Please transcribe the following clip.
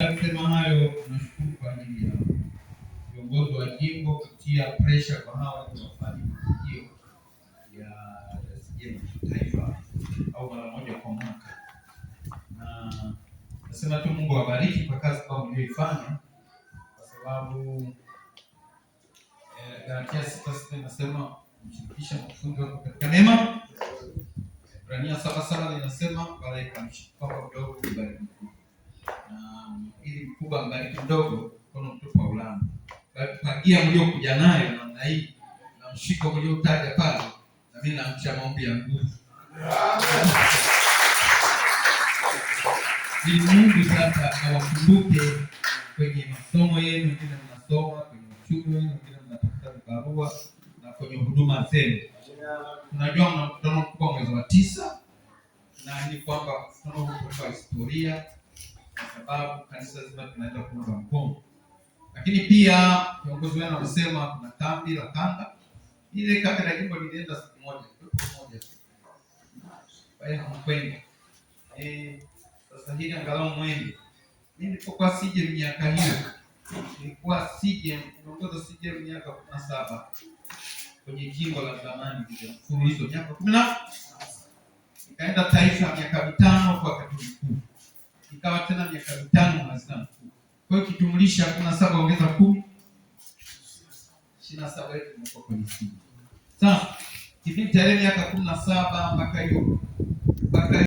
ya kusema hayo, nashukuru kwa ajili ya viongozi wa jimbo kutia pressure kwa hawa wanaofanya matukio ya taifa au mara moja kwa mwaka. Na nasema tu Mungu awabariki kwa kazi ambayo mlioifanya, kwa sababu Galatia 6:6 inasema mshirikishe mkufunzi wako katika neema. Ibrania 7:7 linasema wala ikamshika mdogo kubariki mkubwa. Na ili mkubwa mbariki mdogo, mkono mtupu haulamba. Pangia mliokuja nayo namna hii na mshiko mliotaja pale, na mimi naamsha maombi ya nguvu. Ili Mungu sasa awakumbuke kwenye masomo yenu, wengine mnasoma kwenye uchumi wenu, wengine mnatafuta barua na kwenye huduma zenu. Tunajua mna mkutano mkubwa mwezi wa 9, na ni kwamba mkutano huu kwa historia, kwa sababu kanisa zima tunaenda kuunga mkono. Lakini pia viongozi wenu wamesema kuna kambi la kanda. Ile kambi la jimbo lilienda siku moja. Kwa hiyo hamkwenda. Sasa hili angalau mwende. Mimi nilipokuwa sije miaka hiyo, nilikuwa sije miaka 17 kwenye jimbo la zamani ile mfululizo miaka 10. Nikaenda taifa miaka 5 kwa wakati mkuu. Ikawa tena miaka 5 mwezi mkuu. Kwa hiyo kijumlisha 17 ongeza 10, 27 yetu tumekuwa kwenye simu. Sasa kipindi cha miaka 17 mpaka hiyo